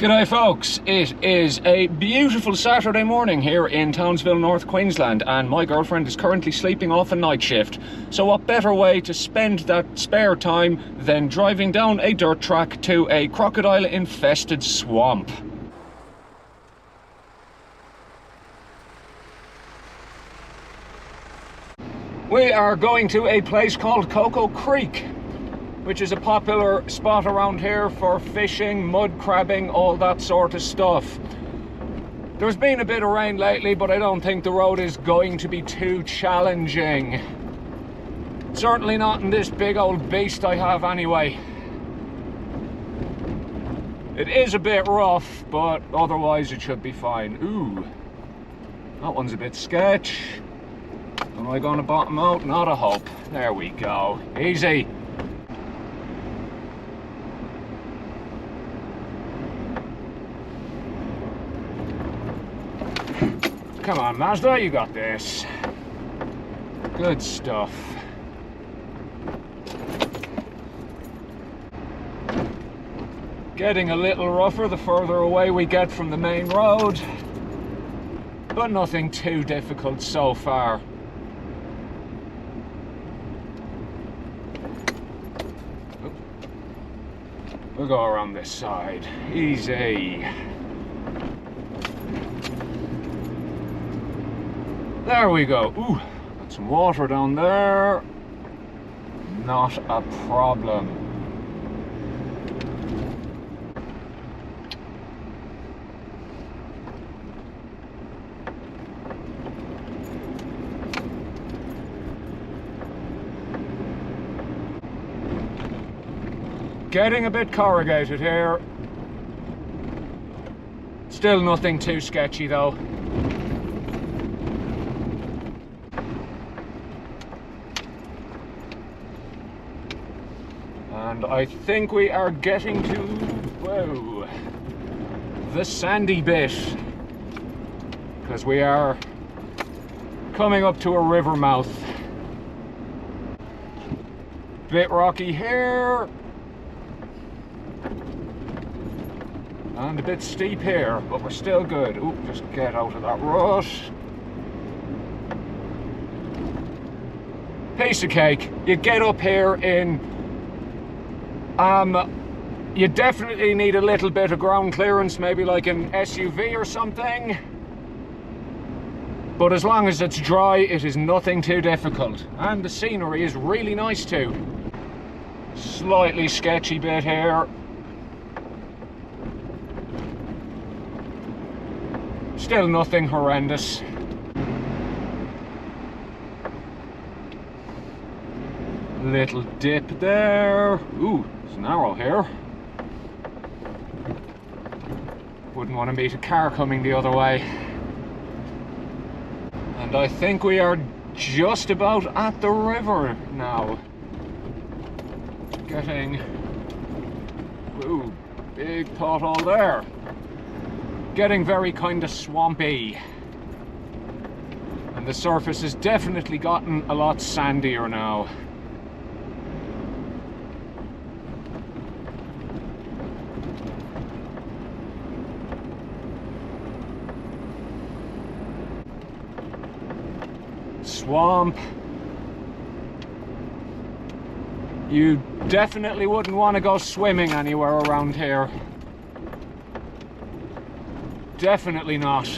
G'day folks, it is a beautiful Saturday morning here in Townsville, North Queensland, and my girlfriend is currently sleeping off a night shift. So what better way to spend that spare time than driving down a dirt track to a crocodile infested swamp. We are going to a place called Cocoa Creek, which is a popular spot around here for fishing, mud crabbing, all that sort of stuff. There's been a bit of rain lately, but I don't think the road is going to be too challenging. Certainly not in this big old beast I have anyway. It is a bit rough, but otherwise it should be fine. Ooh, that one's a bit sketch. Am I going to bottom out? Not a hope. There we go. Easy. Come on, Mazda, you got this. Good stuff. Getting a little rougher the further away we get from the main road, but nothing too difficult so far. We'll go around this side. Easy. There we go. Ooh, got some water down there. Not a problem. Getting a bit corrugated here. Still nothing too sketchy though. And I think we are getting to, whoa, the sandy bit, because we are coming up to a river mouth. Bit rocky here, and a bit steep here, but we're still good. Ooh, just get out of that rut. Piece of cake. You get up here in you definitely need a little bit of ground clearance, maybe like an SUV or something. But as long as it's dry, it is nothing too difficult. And the scenery is really nice too. Slightly sketchy bit here. Still nothing horrendous. Little dip there. Ooh, it's narrow here. Wouldn't want to meet a car coming the other way. And I think we are just about at the river now. Getting, ooh, big pothole there. Getting very kind of swampy. And the surface has definitely gotten a lot sandier now. Swamp. You definitely wouldn't want to go swimming anywhere around here. Definitely not.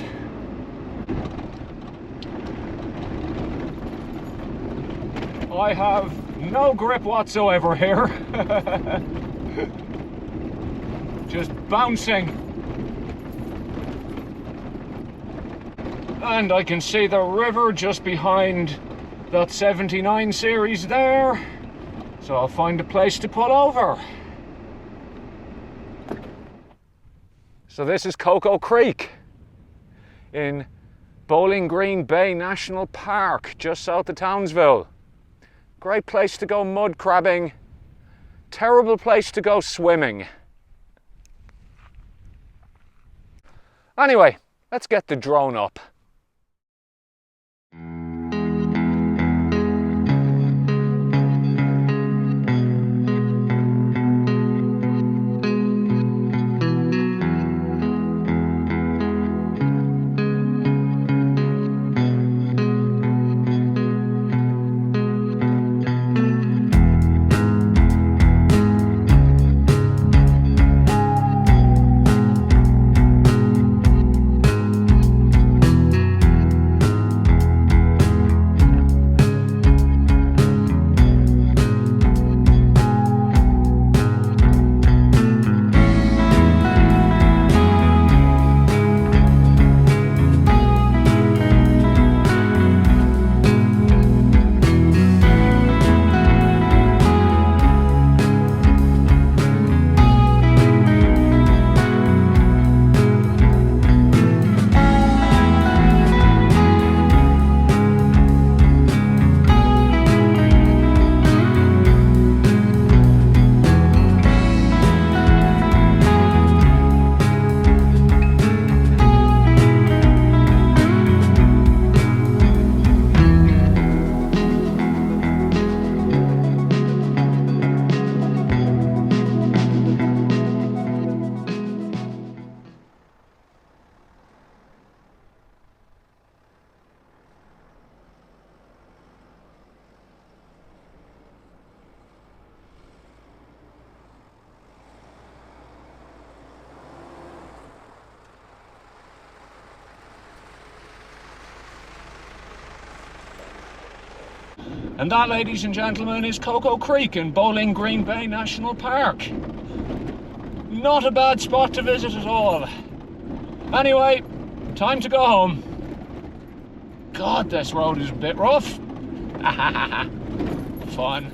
I have no grip whatsoever here. Just bouncing. And I can see the river just behind that 79 series there. So I'll find a place to pull over. So this is Cocoa Creek in Bowling Green Bay National Park, just south of Townsville. Great place to go mud crabbing. Terrible place to go swimming. Anyway, let's get the drone up. And that, ladies and gentlemen, is Cocoa Creek in Bowling Green Bay National Park. Not a bad spot to visit at all. Anyway, time to go home. God, this road is a bit rough. Fun.